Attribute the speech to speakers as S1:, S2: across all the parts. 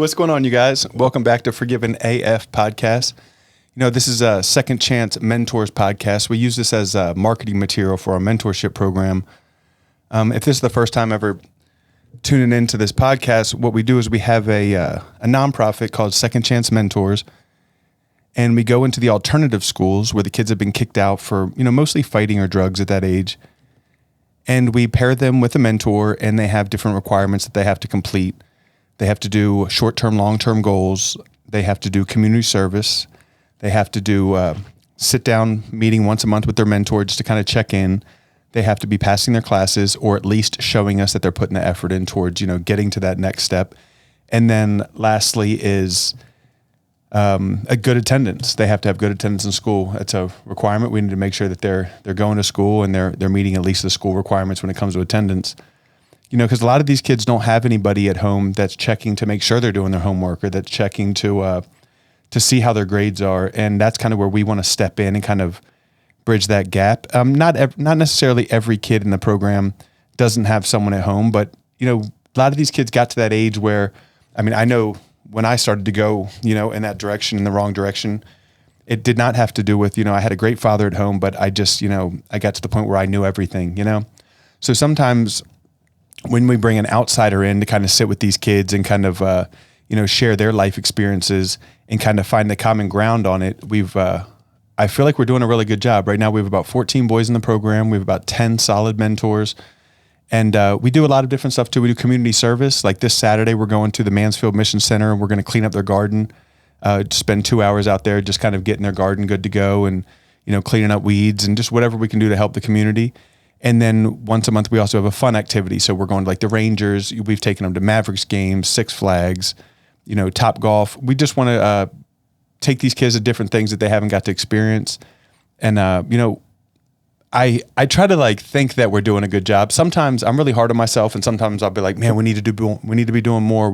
S1: what's going on, you guys? Welcome back to Forgiven AF podcast. This is a Second Chance Mentors podcast. We use this as marketing material for our mentorship program. If this is the first time ever tuning into this podcast, what we do is we have a nonprofit called Second Chance Mentors, and we go into the alternative schools where the kids have been kicked out for, mostly fighting or drugs at that age. And we pair them with a mentor, and they have different requirements that they have to complete. They have to do short-term, long-term goals. They have to do community service. They have to do sit-down meeting once a month with their mentor just to kind of check in. They have to be passing their classes or at least showing us that they're putting the effort in towards, getting to that next step. And then lastly is a good attendance. They have to have good attendance in school. It's a requirement. We need to make sure that they're going to school and they're meeting at least the school requirements when it comes to attendance. Because a lot of these kids don't have anybody at home that's checking to make sure they're doing their homework or that's checking to see how their grades are. And that's kind of where we want to step in and kind of bridge that gap. Not necessarily every kid in the program doesn't have someone at home, but, a lot of these kids got to that age where, I know when I started to go, in that direction, in the wrong direction, it did not have to do with, I had a great father at home, but I just, I got to the point where I knew everything, So sometimes when we bring an outsider in to kind of sit with these kids and kind of, share their life experiences and kind of find the common ground on it, I feel like we're doing a really good job. Right now we have about 14 boys in the program. We have about 10 solid mentors. And we do a lot of different stuff too. We do community service. Like this Saturday, we're going to the Mansfield Mission Center and we're going to clean up their garden, spend 2 hours out there just kind of getting their garden good to go and, cleaning up weeds and just whatever we can do to help the community. And then once a month, we also have a fun activity. So we're going to like the Rangers. We've taken them to Mavericks games, Six Flags, Top Golf. We just want to take these kids to different things that they haven't got to experience. And, I try to think that we're doing a good job. Sometimes I'm really hard on myself, and sometimes I'll be like, man, we need to be doing more.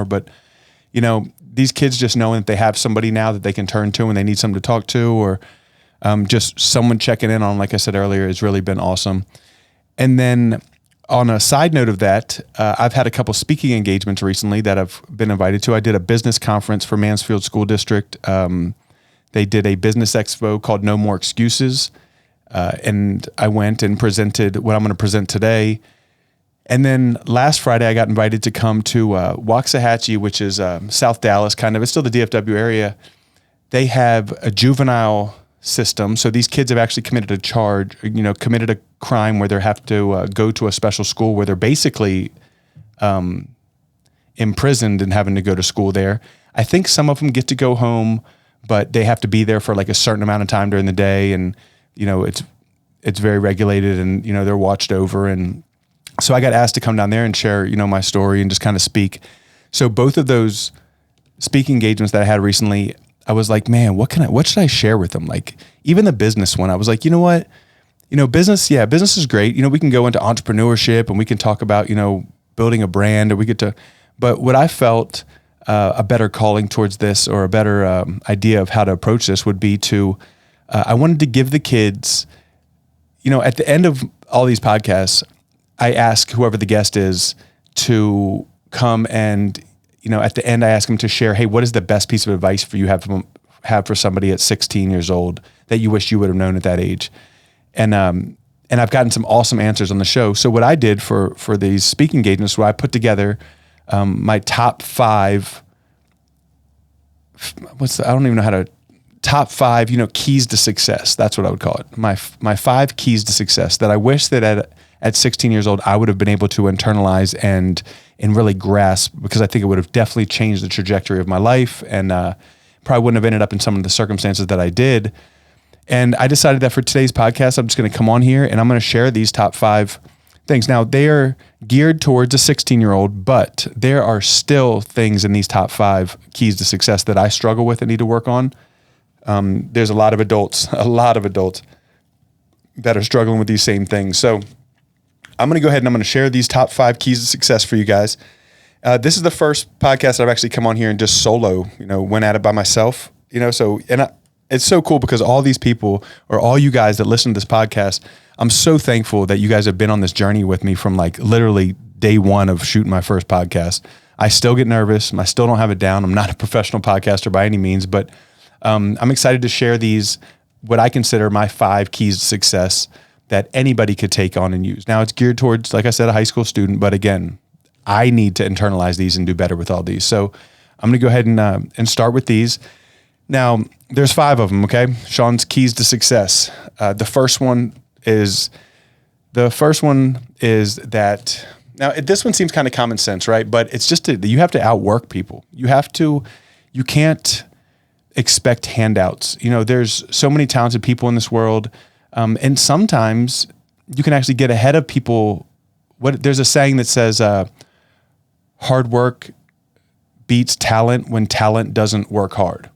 S1: But, these kids just knowing that they have somebody now that they can turn to when they need someone to talk to, or just someone checking in on, like I said earlier, has really been awesome. And then on a side note of that, I've had a couple speaking engagements recently that I've been invited to. I did a business conference for Mansfield School District. They did a business expo called No More Excuses. And I went and presented what I'm going to present today. And then last Friday, I got invited to come to Waxahachie, which is South Dallas, kind of. It's still the DFW area. They have a juvenile system. So these kids have actually committed a crime where they have to go to a special school where they're basically imprisoned and having to go to school there. I think some of them get to go home, but they have to be there for like a certain amount of time during the day. And it's very regulated and, they're watched over. And so I got asked to come down there and share, my story and just kind of speak. So both of those speaking engagements that I had recently, I was like, man, what should I share with them? Like even the business one, I was like, you know what, business is great. We can go into entrepreneurship and we can talk about, building a brand, or but what I felt a better calling towards this, or a better idea of how to approach this would be to, I wanted to give the kids, at the end of all these podcasts, I ask whoever the guest is to come and, at the end I ask them to share, hey, what is the best piece of advice for you have for somebody at 16 years old that you wish you would have known at that age? And I've gotten some awesome answers on the show. So what I did for these speaking engagements, where I put together my top 5, top 5, keys to success. That's what I would call it. My 5 keys to success that I wish that at 16 years old, I would have been able to internalize and really grasp, because I think it would have definitely changed the trajectory of my life, and probably wouldn't have ended up in some of the circumstances that I did. And I decided that for today's podcast, I'm just going to come on here and I'm going to share these top 5 things. Now, they are geared towards a 16-year-old, but there are still things in these top 5 keys to success that I struggle with and need to work on. There's a lot of adults that are struggling with these same things. So I'm going to go ahead and I'm going to share these top 5 keys to success for you guys. This is the first podcast that I've actually come on here and just solo, went at it by myself, it's so cool because all these people, or all you guys that listen to this podcast, I'm so thankful that you guys have been on this journey with me from like literally day one of shooting my first podcast. I still get nervous. I still don't have it down. I'm not a professional podcaster by any means, but I'm excited to share these, what I consider my 5 keys to success that anybody could take on and use. Now it's geared towards, like I said, a high school student, but again, I need to internalize these and do better with all these. So I'm going to go ahead and start with these. Now there's 5 of them. Okay. Shawn's keys to success. The first one is that, now this one seems kind of common sense, right? But it's just you have to outwork people. You can't expect handouts. There's so many talented people in this world. And sometimes you can actually get ahead of people. There's a saying that says, hard work beats talent when talent doesn't work hard.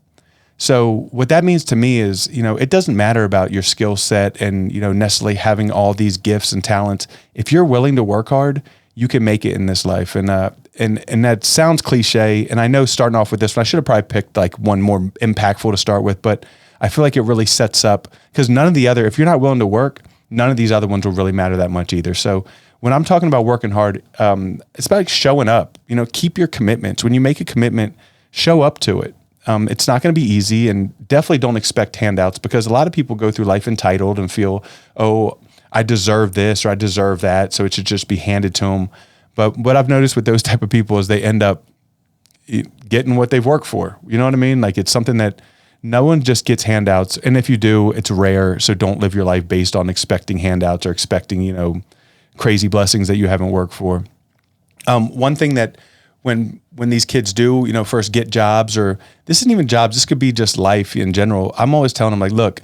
S1: So what that means to me is, it doesn't matter about your skill set and, necessarily having all these gifts and talents. If you're willing to work hard, you can make it in this life. And that sounds cliche. And I know starting off with this one, I should have probably picked like one more impactful to start with, but I feel like it really sets up, because if you're not willing to work, none of these other ones will really matter that much either. So when I'm talking about working hard, it's about showing up. Keep your commitments. When you make a commitment, show up to it. It's not going to be easy, and definitely don't expect handouts, because a lot of people go through life entitled and feel, oh, I deserve this or I deserve that, so it should just be handed to them. But what I've noticed with those type of people is they end up getting what they've worked for. You know what I mean? Like, it's something that no one just gets handouts. And if you do, it's rare. So don't live your life based on expecting handouts or expecting, crazy blessings that you haven't worked for. One thing that when these kids do, first get jobs, or this isn't even jobs, this could be just life in general. I'm always telling them, like, look,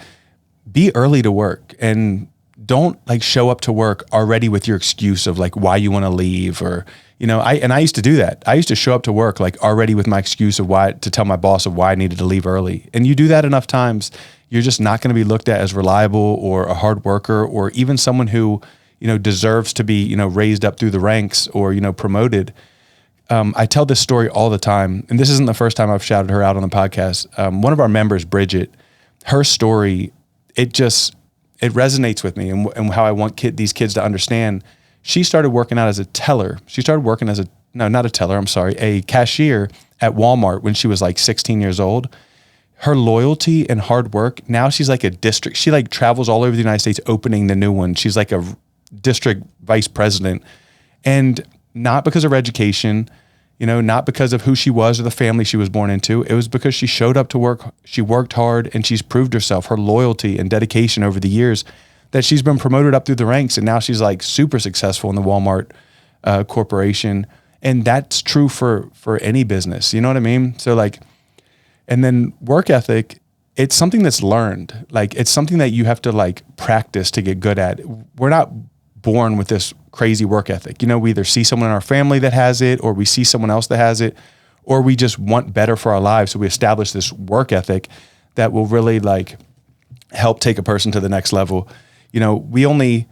S1: be early to work, and don't show up to work already with your excuse of like why you want to leave, or, I used to do that. I used to show up to work already with my excuse of to tell my boss of why I needed to leave early. And you do that enough times, you're just not going to be looked at as reliable or a hard worker, or even someone who, deserves to be, raised up through the ranks or, promoted. I tell this story all the time, and this isn't the first time I've shouted her out on the podcast. One of our members, Bridget, her story, it resonates with me and how I want these kids to understand. She started working out as a teller. She started working as a cashier at Walmart when she was 16 years old. Her loyalty and hard work, now she's like a district. She travels all over the United States opening the new one. She's like a district vice president. And not because of her education, not because of who she was or the family she was born into. It was because she showed up to work, she worked hard, and she's proved herself, her loyalty and dedication over the years, that she's been promoted up through the ranks. And now she's super successful in the Walmart corporation. And that's true for any business. You know what I mean? So and then work ethic, it's something that's learned. It's something that you have to practice to get good at. We're not born with this crazy work ethic. We either see someone in our family that has it, or we see someone else that has it, or we just want better for our lives. So we establish this work ethic that will really help take a person to the next level. We only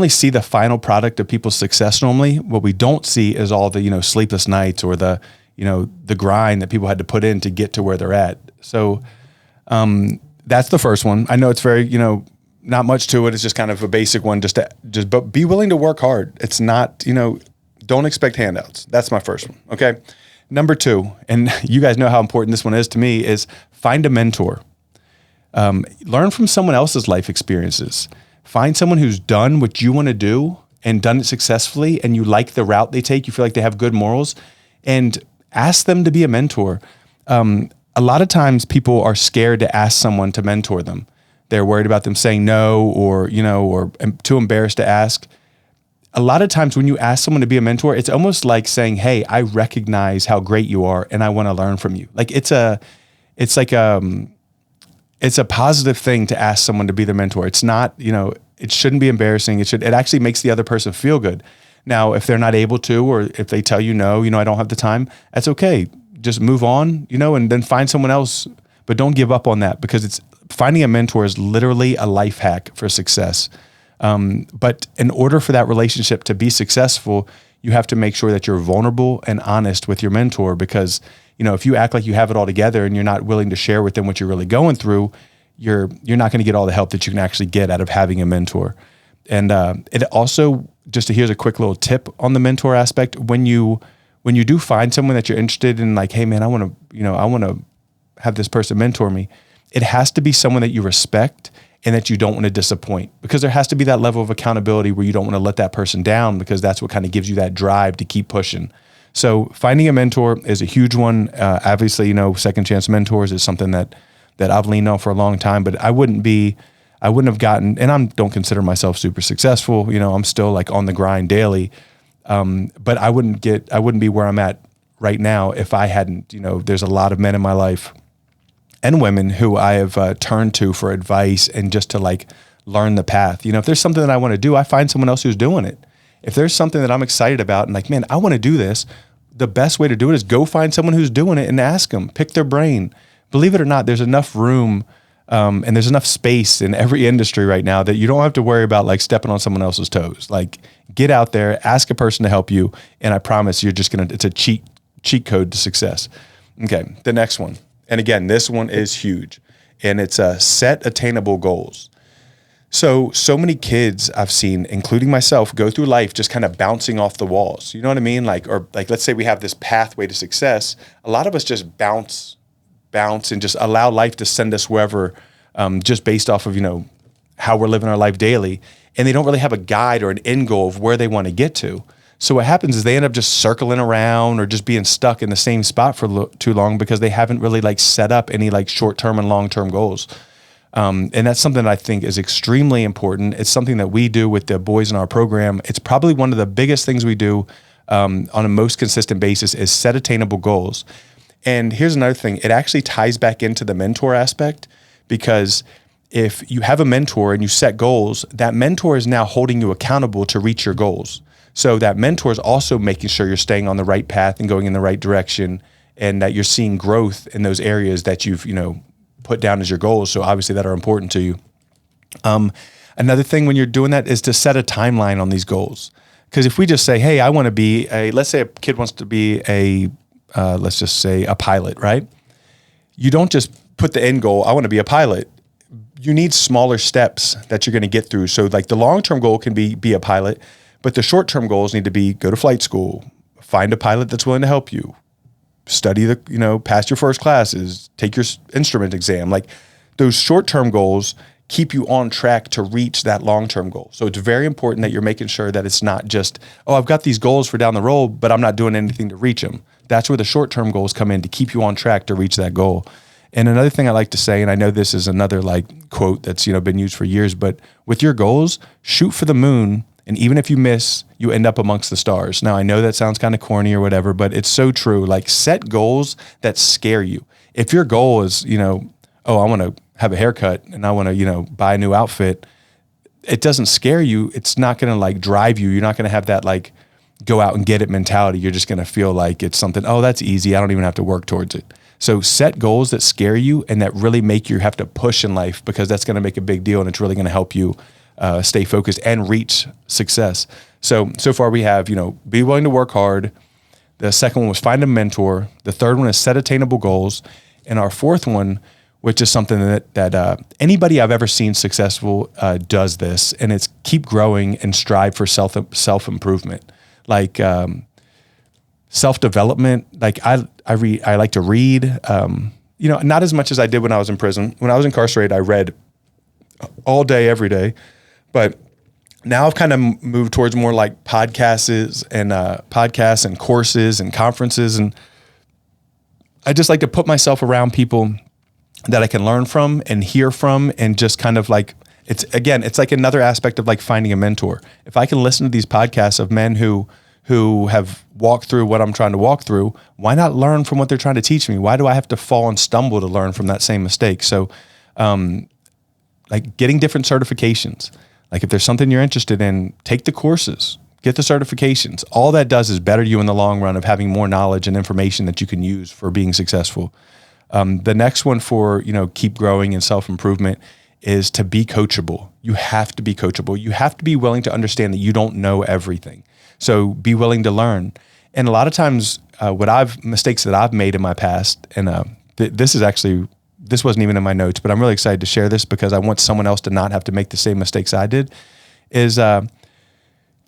S1: see the final product of people's success normally. What we don't see is all the, sleepless nights or the grind that people had to put in to get to where they're at. So that's the first one. I know it's very, not much to it. It's just kind of a basic one, but be willing to work hard. It's not, don't expect handouts. That's my first one. Okay. Number 2, and you guys know how important this one is to me, is find a mentor. Learn from someone else's life experiences. Find someone who's done what you want to do and done it successfully, and you like the route they take. You feel like they have good morals, and ask them to be a mentor. A lot of times people are scared to ask someone to mentor them. They're worried about them saying no, or too embarrassed to ask. A lot of times when you ask someone to be a mentor, it's almost like saying, hey, I recognize how great you are and I want to learn from you. It's a positive thing to ask someone to be their mentor. It's not, it shouldn't be embarrassing. It actually makes the other person feel good. Now, if they're not able to, or if they tell you no, I don't have the time, that's okay. Just move on, and then find someone else, but don't give up on that, because finding a mentor is literally a life hack for success. But in order for that relationship to be successful, you have to make sure that you're vulnerable and honest with your mentor, because, if you act like you have it all together and you're not willing to share with them what you're really going through, you're not going to get all the help that you can actually get out of having a mentor. And it also, here's a quick little tip on the mentor aspect. When you when you do find someone that you're interested in, like, hey man, I want to have this person mentor me, it has to be someone that you respect and that you don't want to disappoint, because there has to be that level of accountability where you don't want to let that person down, because that's what kind of gives you that drive to keep pushing. So finding a mentor is a huge one. Obviously, second chance mentors is something that I've leaned on for a long time, but I wouldn't have gotten, and I don't consider myself super successful. I'm still like on the grind daily. But I wouldn't be where I'm at right now if I hadn't, there's a lot of men in my life and women who I have turned to for advice and just to like learn the path. If there's something that I want to do, I find someone else who's doing it. If there's something that I'm excited about and like, man, I want to do this, the best way to do it is go find someone who's doing it and ask them, pick their brain. Believe it or not, there's enough room and there's enough space in every industry right now that you don't have to worry about like stepping on someone else's toes. Like, get out there, ask a person to help you, and I promise it's a cheat code to success. Okay, the next one. And again, this one is huge, and it's set attainable goals. So many kids I've seen, including myself, go through life just kind of bouncing off the walls. You know what I mean? Like let's say we have this pathway to success. A lot of us just bounce and just allow life to send us wherever, just based off of, how we're living our life daily. And they don't really have a guide or an end goal of where they want to get to. So what happens is they end up just circling around or just being stuck in the same spot for too long, because they haven't really like set up any like short-term and long-term goals. And that's something that I think is extremely important. It's something that we do with the boys in our program. It's probably one of the biggest things we do on a most consistent basis is set attainable goals. And here's another thing. It actually ties back into the mentor aspect, because if you have a mentor and you set goals, that mentor is now holding you accountable to reach your goals. So that mentor is also making sure you're staying on the right path and going in the right direction, and that you're seeing growth in those areas that you've, put down as your goals. So obviously that are important to you. Another thing when you're doing that is to set a timeline on these goals. Because if we just say, hey, I want to be let's say a kid wants to be let's just say a pilot, right? You don't just put the end goal, I want to be a pilot. You need smaller steps that you're going to get through. So like the long-term goal can be a pilot, but the short-term goals need to be go to flight school, find a pilot that's willing to help you, study pass your first classes, take your instrument exam. Like those short-term goals keep you on track to reach that long-term goal. So it's very important that you're making sure that it's not just, I've got these goals for down the road, but I'm not doing anything to reach them. That's where the short-term goals come in to keep you on track to reach that goal. And another thing I like to say, and I know this is another like quote that's, been used for years, but with your goals, shoot for the moon. And even if you miss, you end up amongst the stars. Now, I know that sounds kind of corny or whatever, but it's so true. Like, set goals that scare you. If your goal is, I want to have a haircut and I want to, buy a new outfit, it doesn't scare you. It's not going to like drive you. You're not going to have that like go out and get it mentality. You're just going to feel like it's something, that's easy. I don't even have to work towards it. So set goals that scare you and that really make you have to push in life, because that's going to make a big deal and it's really going to help you stay focused and reach success. So far we have, be willing to work hard. The second one was find a mentor. The third one is set attainable goals. And our fourth one, which is something that anybody I've ever seen successful does this, and it's keep growing and strive for self-improvement. Like self-development. Like I like to read, not as much as I did when I was in prison. When I was incarcerated, I read all day, every day. But now I've kind of moved towards more like podcasts and courses and conferences. And I just like to put myself around people that I can learn from and hear from, and just kind of like, it's like another aspect of like finding a mentor. If I can listen to these podcasts of men who have walked through what I'm trying to walk through, why not learn from what they're trying to teach me? Why do I have to fall and stumble to learn from that same mistake? So, like getting different certifications. Like if there's something you're interested in, take the courses, get the certifications. All that does is better you in the long run of having more knowledge and information that you can use for being successful. The next one for, keep growing and self-improvement is to be coachable. You have to be coachable. You have to be willing to understand that you don't know everything. So be willing to learn. And a lot of times mistakes that I've made in my past, and this wasn't even in my notes, but I'm really excited to share this because I want someone else to not have to make the same mistakes I did, is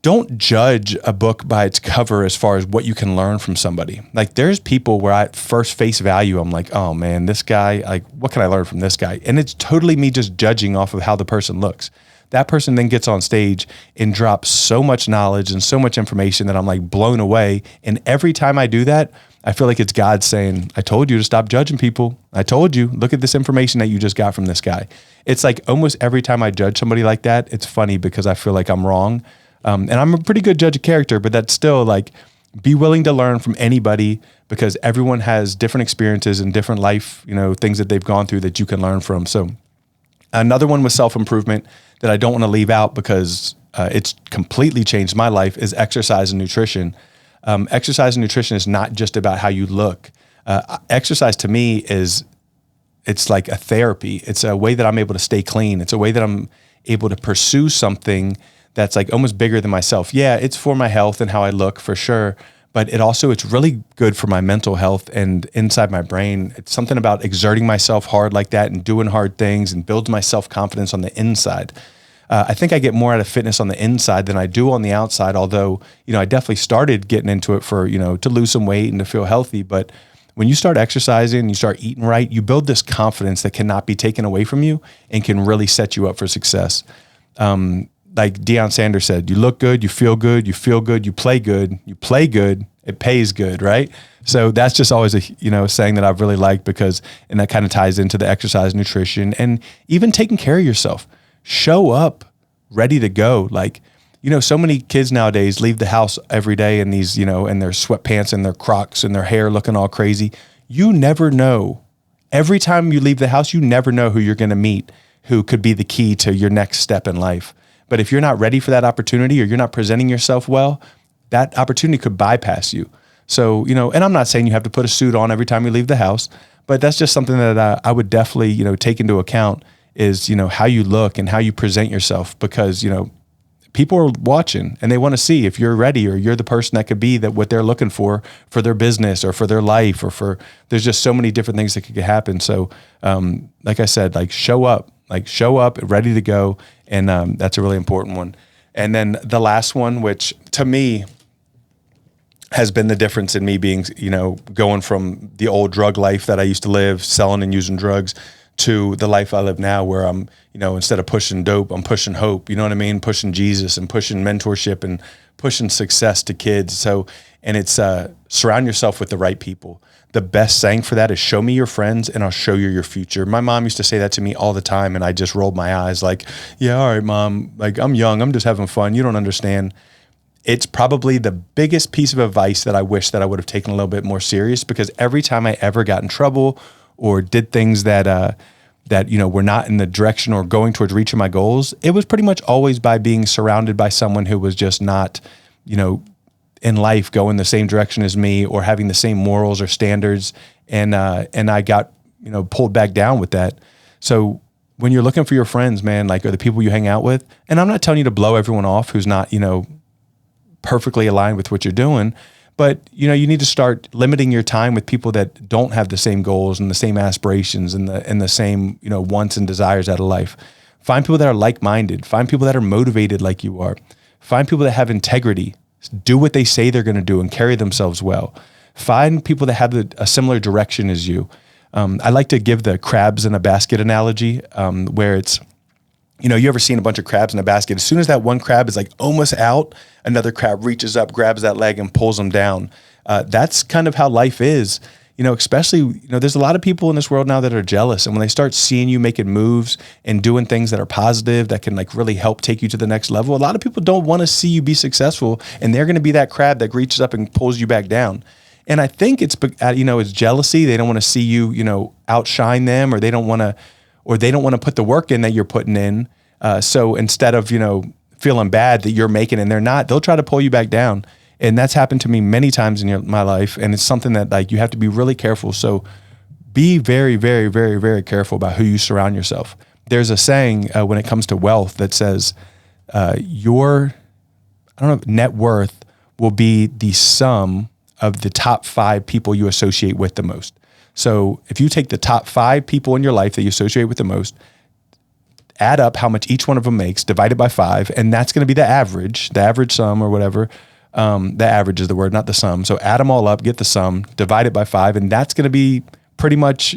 S1: don't judge a book by its cover as far as what you can learn from somebody. Like there's people where at first face value, I'm like, oh man, this guy, like what can I learn from this guy? And it's totally me just judging off of how the person looks. That person then gets on stage and drops so much knowledge and so much information that I'm like blown away. And every time I do that, I feel like it's God saying, I told you to stop judging people. I told you, look at this information that you just got from this guy. It's like almost every time I judge somebody like that, it's funny because I feel like I'm wrong. And I'm a pretty good judge of character, but that's still like, be willing to learn from anybody because everyone has different experiences and different life, things that they've gone through that you can learn from. So another one with self-improvement that I don't want to leave out because it's completely changed my life is exercise and nutrition. Exercise and nutrition is not just about how you look. Exercise to me it's like a therapy. It's a way that I'm able to stay clean. It's a way that I'm able to pursue something that's like almost bigger than myself. Yeah, it's for my health and how I look for sure, but it's really good for my mental health and inside my brain. It's something about exerting myself hard like that and doing hard things and builds my self-confidence on the inside. I think I get more out of fitness on the inside than I do on the outside, although, I definitely started getting into it for, to lose some weight and to feel healthy. But when you start exercising, you start eating right, you build this confidence that cannot be taken away from you and can really set you up for success. Like Deion Sanders said, you look good, you feel good, you play good, it pays good, right? So that's just always a saying that I've really liked and that kind of ties into the exercise, nutrition, and even taking care of yourself. Show up ready to go. Like, so many kids nowadays leave the house every day in these, in their sweatpants and their Crocs and their hair looking all crazy. You never know. Every time you leave the house, you never know who you're going to meet, who could be the key to your next step in life. But if you're not ready for that opportunity or you're not presenting yourself well, that opportunity could bypass you. So, and I'm not saying you have to put a suit on every time you leave the house, but that's just something that I would definitely, take into account is, how you look and how you present yourself because, people are watching and they want to see if you're ready or you're the person that could be that what they're looking for their business or for their life or there's just so many different things that could happen. So, like I said, show up ready to go. And that's a really important one. And then the last one, which to me has been the difference in me being, going from the old drug life that I used to live, selling and using drugs, to the life I live now where I'm, instead of pushing dope, I'm pushing hope, you know what I mean? Pushing Jesus and pushing mentorship and pushing success to kids. So, and it's surround yourself with the right people. The best saying for that is show me your friends and I'll show you your future. My mom used to say that to me all the time and I just rolled my eyes like, yeah, all right, Mom, like I'm young, I'm just having fun. You don't understand. It's probably the biggest piece of advice that I wish that I would have taken a little bit more serious because every time I ever got in trouble or did things that were not in the direction or going towards reaching my goals, it was pretty much always by being surrounded by someone who was just not, in life going the same direction as me or having the same morals or standards. And I got, pulled back down with that. So when you're looking for your friends, man, or the people you hang out with, and I'm not telling you to blow everyone off who's not, perfectly aligned with what you're doing, but you need to start limiting your time with people that don't have the same goals and the same aspirations and the same, wants and desires out of life. Find people that are like-minded. Find people that are motivated like you are. Find people that have integrity. Do what they say they're going to do and carry themselves well. Find people that have a similar direction as you. I like to give the crabs in a basket analogy, where it's, you ever seen a bunch of crabs in a basket? As soon as that one crab is like almost out, another crab reaches up, grabs that leg and pulls them down. That's kind of how life is. Especially, there's a lot of people in this world now that are jealous. And when they start seeing you making moves and doing things that are positive, that can really help take you to the next level, a lot of people don't want to see you be successful. And they're going to be that crab that reaches up and pulls you back down. And I think it's jealousy. They don't want to see you, outshine them, or they don't want to put the work in that you're putting in. So instead of, feeling bad that you're making and they're not, they'll try to pull you back down. And that's happened to me many times in my life. And it's something that you have to be really careful. So be very, very, very, very careful about who you surround yourself. There's a saying when it comes to wealth that says your net worth will be the sum of the top 5 people you associate with the most. So if you take the top 5 people in your life that you associate with the most, add up how much each one of them makes, divide it by 5, and that's going to be the average sum or whatever. The average is the word, not the sum. So add them all up, get the sum, divide it by 5, and that's going to be pretty much,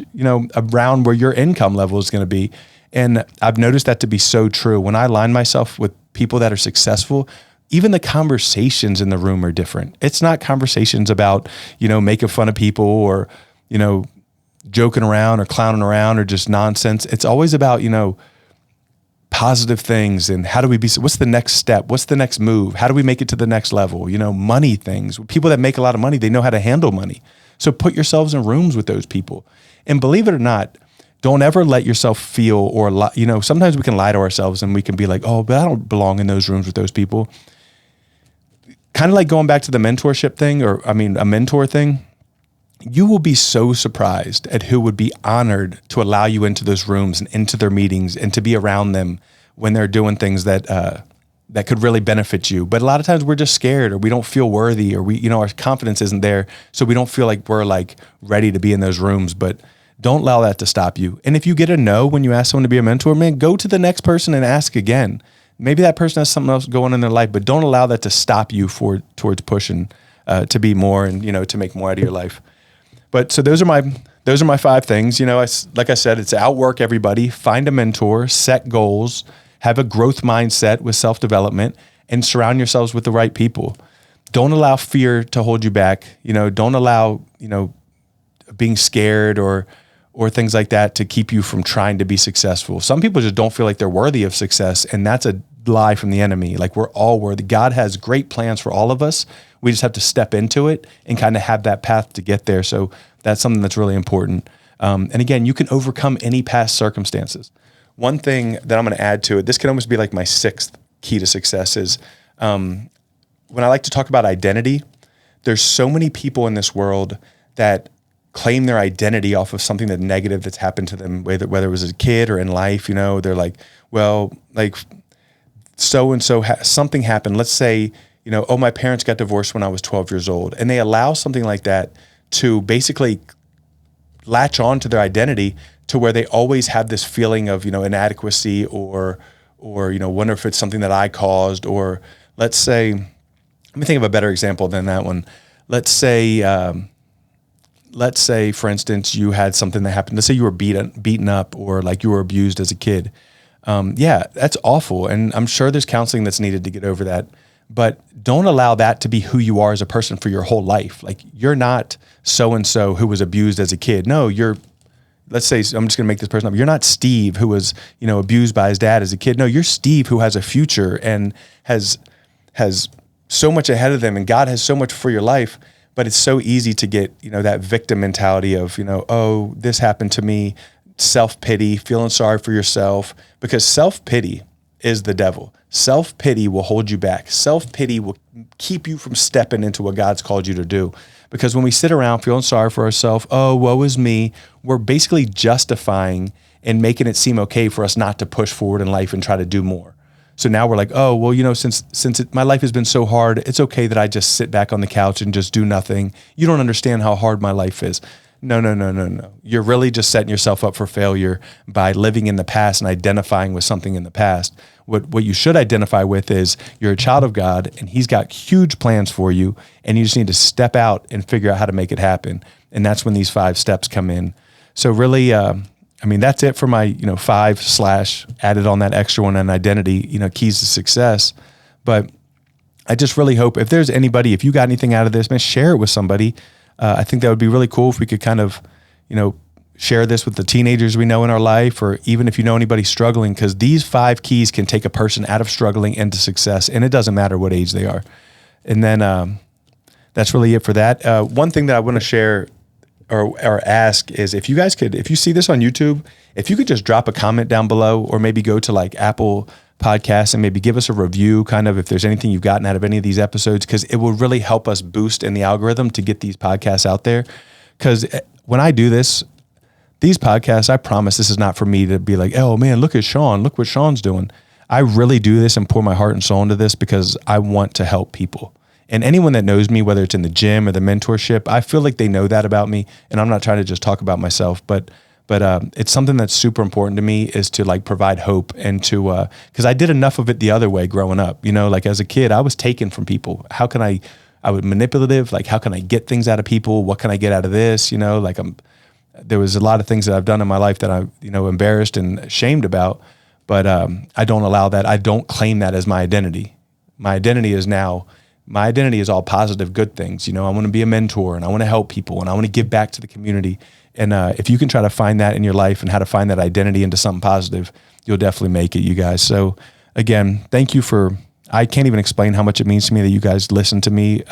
S1: around where your income level is going to be. And I've noticed that to be so true. When I align myself with people that are successful, even the conversations in the room are different. It's not conversations about, making fun of people or, joking around or clowning around or just nonsense. It's always about, positive things and how do we what's the next step? What's the next move? How do we make it to the next level? Money things. People that make a lot of money, they know how to handle money. So put yourselves in rooms with those people. And believe it or not, don't ever let yourself feel or, sometimes we can lie to ourselves and we can be like, oh, but I don't belong in those rooms with those people. Kind of like going back to the mentorship thing a mentor thing. You will be so surprised at who would be honored to allow you into those rooms and into their meetings and to be around them when they're doing things that could really benefit you. But a lot of times we're just scared or we don't feel worthy or our confidence isn't there. So we don't feel like we're ready to be in those rooms, but don't allow that to stop you. And if you get a no when you ask someone to be a mentor, man, go to the next person and ask again. Maybe that person has something else going on in their life, but don't allow that to stop you towards pushing to be more and, to make more out of your life. But so those are my 5 things. Like I said, it's outwork everybody, find a mentor, set goals, have a growth mindset with self-development, and surround yourselves with the right people. Don't allow fear to hold you back. Don't allow, being scared or things like that to keep you from trying to be successful. Some people just don't feel like they're worthy of success, and that's a lie from the enemy. Like, we're all worthy. God has great plans for all of us. We just have to step into it and kind of have that path to get there. So that's something that's really important. And again, you can overcome any past circumstances. One thing that I'm going to add to it, this can almost be like my 6th key to success is when I like to talk about identity, there's so many people in this world that claim their identity off of something that's negative that's happened to them, whether it was as a kid or in life. They're like, well, like so-and-so, something happened. Let's say, oh, my parents got divorced when I was 12 years old. And they allow something like that to basically latch on to their identity to where they always have this feeling of, inadequacy or wonder if it's something that I caused. Or let's say, let me think of a better example than that one. Let's say, for instance, you had something that happened. Let's say you were beaten up or like you were abused as a kid. Yeah, that's awful. And I'm sure there's counseling that's needed to get over that. But don't allow that to be who you are as a person for your whole life. Like, you're not so-and-so who was abused as a kid. No, let's say, I'm just going to make this person up. You're not Steve who was, abused by his dad as a kid. No, you're Steve who has a future and has so much ahead of them, and God has so much for your life. But it's so easy to get, that victim mentality of, oh, this happened to me, self-pity, feeling sorry for yourself, because self-pity is the devil. Self-pity will hold you back. Self-pity will keep you from stepping into what God's called you to do. Because when we sit around feeling sorry for ourselves, oh, woe is me, we're basically justifying and making it seem okay for us not to push forward in life and try to do more. So now we're like, oh, well, since my life has been so hard, it's okay that I just sit back on the couch and just do nothing. You don't understand how hard my life is. No. You're really just setting yourself up for failure by living in the past and identifying with something in the past. What you should identify with is you're a child of God and He's got huge plans for you, and you just need to step out and figure out how to make it happen. And that's when these 5 steps come in. So really, that's it for my 5 / added on that extra one on identity, keys to success. But I just really hope if there's anybody, if you got anything out of this, man, share it with somebody. I think that would be really cool if we could kind of, share this with the teenagers we know in our life, or even if you know anybody struggling, because these 5 keys can take a person out of struggling into success, and it doesn't matter what age they are. And then that's really it for that. One thing that I want to share or ask is if you see this on YouTube, if you could just drop a comment down below, or maybe go to like Apple Podcasts and maybe give us a review, kind of if there's anything you've gotten out of any of these episodes, because it will really help us boost in the algorithm to get these podcasts out there. Because when I do these podcasts, I promise this is not for me to be like, oh man, look at Shawn, look what Shawn's doing. I really do this and pour my heart and soul into this because I want to help people. And anyone that knows me, whether it's in the gym or the mentorship, I feel like they know that about me. And I'm not trying to just talk about myself, but But it's something that's super important to me, is to like provide hope, and to, cause I did enough of it the other way growing up, like as a kid, I was taken from people. How can I was manipulative. Like, how can I get things out of people? What can I get out of this? There was a lot of things that I've done in my life that I'm, embarrassed and ashamed about, but I don't allow that. I don't claim that as my identity. My identity is all positive, good things. I want to be a mentor, and I want to help people, and I want to give back to the community. And if you can try to find that in your life and how to find that identity into something positive, you'll definitely make it, you guys. So again, thank you I can't even explain how much it means to me that you guys listen to me,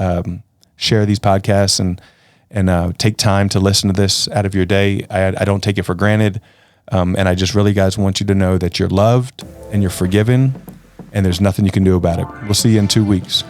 S1: share these podcasts, and take time to listen to this out of your day. I don't take it for granted. And I just really, guys, want you to know that you're loved and you're forgiven, and there's nothing you can do about it. We'll see you in 2 weeks.